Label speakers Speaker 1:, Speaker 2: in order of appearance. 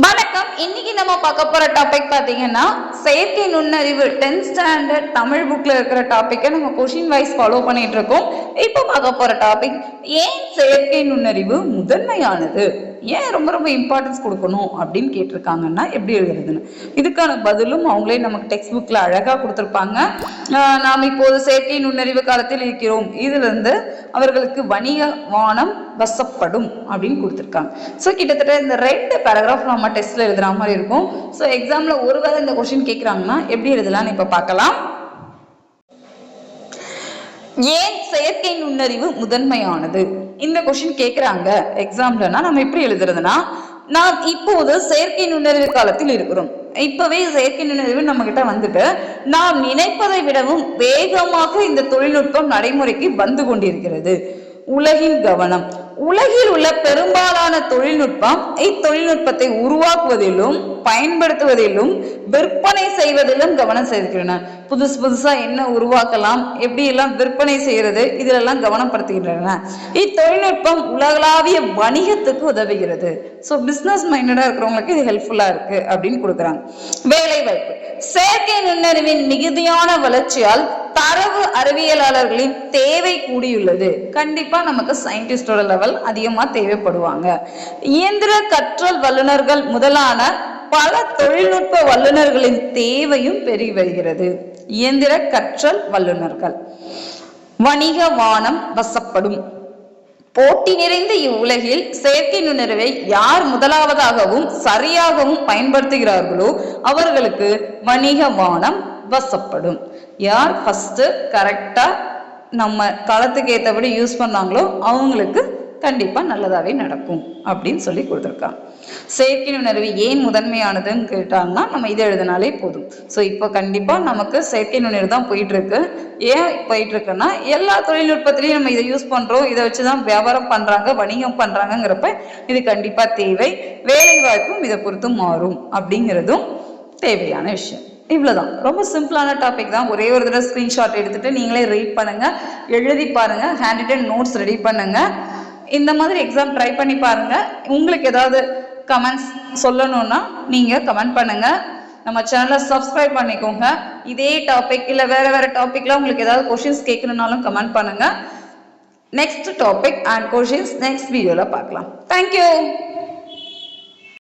Speaker 1: வணக்கம். இன்னைக்கு நம்ம பார்க்க போற டாபிக் பாத்தீங்கன்னா செயற்கை நுண்ணறிவு 10th ஸ்டாண்டர்ட் தமிழ் புக்ல இருக்கிற டாபிக்கை நம்ம கொஸ்டின் வைஸ் ஃபாலோ பண்ணிட்டு இருக்கோம். இப்போ பார்க்க போற டாபிக், ஏன் செயற்கை நுண்ணறிவு முதன்மையானது, ஏன் ரொம்ப ரொம்ப இம்பார்ட்டன்ஸ் கொடுக்கணும் அப்படின்னு கேட்டிருக்காங்கன்னா எப்படி எழுதுறதுன்னு. இதுக்கான பதிலும் அவங்களே நமக்கு டெக்ஸ்ட் புக்ல அழகா கொடுத்துருப்பாங்க. நாம் இப்போது செயற்கை நுண்ணறிவு காலத்தில் இருக்கிறோம், இதுல இருந்து அவர்களுக்கு வணிக வானம் வசப்படும் அப்படின்னு கொடுத்துருக்காங்க. ஸோ கிட்டத்தட்ட இந்த 2 பேராகிராஃப் நம்ம டெஸ்ட்ல எழுதுற மாதிரி இருக்கும். ஸோ எக்ஸாம்ல ஒருவேளை இந்த கொஸ்டின் கேட்குறாங்கன்னா எப்படி எழுதலாம்னு இப்போ பார்க்கலாம். ஏன் செயற்கை நுண்ணறிவு முதன்மையானது, இந்த கொஸ்டின் கேட்குறாங்க எக்ஸாம்லனா நம்ம எப்படி எழுதுறதுன்னா, நாம் இப்போது செயற்கை நுண்ணறிவு காலத்தில் இருக்கிறோம். இப்பவே செயற்கை நுண்ணறிவு நம்ம கிட்ட வந்துட்டு நாம் நினைப்பதை விடவும் வேகமாக இந்த தொழில்நுட்பம் நடைமுறைக்கு வந்து கொண்டிருக்கிறது. உலகின் கவனம், உலகில் உள்ள பெரும்பாலான தொழில்நுட்பம் இத்தொழில்நுட்பத்தை உருவாக்குவதிலும் பயன்படுத்துவதிலும் விற்பனை செய்வதிலும் கவனம் செலுத்துகின்றன. புதுசா என்ன உருவாக்கலாம், எப்படி எல்லாம் விற்பனை செய்யறது, இதிலெல்லாம் கவனப்படுத்துகின்றன. இத்தொழில்நுட்பம் உலகளாவிய வணிகத்துக்கு உதவுகிறது. ஸோ பிசினஸ் மைண்டடா இருக்கிறவங்களுக்கு இது ஹெல்ப்ஃபுல்லா இருக்கு அப்படின்னு கொடுக்குறாங்க. வேலை வாய்ப்பு, செயற்கை நுண்ணறிவின் மிகுதியான வளர்ச்சியால் தரவு அறிவியலாளர்களின் தேவை கூடியுள்ளது. கண்டிப்பா நமக்கு சயின்டிஸ்டோட லெவல் அதிகமா தேவைப்படுவாங்க. இயந்திர கற்றல் வல்லுநர்கள் முதலான பல தொழில்நுட்ப வல்லுநர்களின் தேவையும் பெருகி வருகிறது. இயந்திர கற்றல் வல்லுநர்கள். வணிக வானம் வசப்படும். போட்டி நிறைந்த இவ்வுலகில் செயற்கை நுண்ணறிவை யார் முதலாவதாகவும் சரியாகவும் பயன்படுத்துகிறார்களோ அவர்களுக்கு வணிக வானம் வசப்படும். யார் ஃபர்ஸ்ட் கரெக்டா நம்ம காலத்துக்கு ஏற்றபடி யூஸ் பண்ணாங்களோ அவங்களுக்கு கண்டிப்பா நல்லதாவே நடக்கும் அப்படின்னு சொல்லி கொடுத்துருக்காங்க. செயற்கை நுண்ணறிவு ஏன் முதன்மையானதுன்னு கேட்டாங்கன்னா நம்ம இதை எழுதினாலே போதும். ஸோ இப்போ கண்டிப்பா நமக்கு செயற்கை நுண்ணறிவு தான் போயிட்டு இருக்கு. ஏன் போயிட்டு இருக்குன்னா எல்லா தொழில்நுட்பத்திலையும் நம்ம இதை யூஸ் பண்றோம், இதை வச்சுதான் வியாபாரம் பண்றாங்க, வணிகம் பண்றாங்கிறப்ப இது கண்டிப்பா தேவை. வேலை வாய்ப்பும் இதை பொறுத்து மாறும் அப்படிங்கிறதும் தேவையான விஷயம். இவ்வளவுதான், ரொம்ப சிம்பிளான டாபிக் தான். ஒரே ஒரு தடவை ஸ்கிரீன்ஷாட் எடுத்துட்டு நீங்களே ரீட் பண்ணுங்க, எழுதி பாருங்க, ஹேண்ட் ரிட்டன் நோட்ஸ் ரெடி பண்ணுங்க. இந்த மாதிரி எக்ஸாம் ட்ரை பண்ணி பாருங்க. உங்களுக்கு ஏதாவது கமெண்ட்ஸ் சொல்லணும்னா நீங்க கமெண்ட் பண்ணுங்க. நம்ம சேனலை சப்ஸ்கிரைப் பண்ணிக்கோங்க. இதே டாபிக் இல்லை வேற டாபிக்ல உங்களுக்கு ஏதாவது கொஸ்டின்ஸ் கேட்கணும்னாலும் கமெண்ட் பண்ணுங்க. Next topic and questions next வீடியோல பார்க்கலாம். தேங்க்யூ.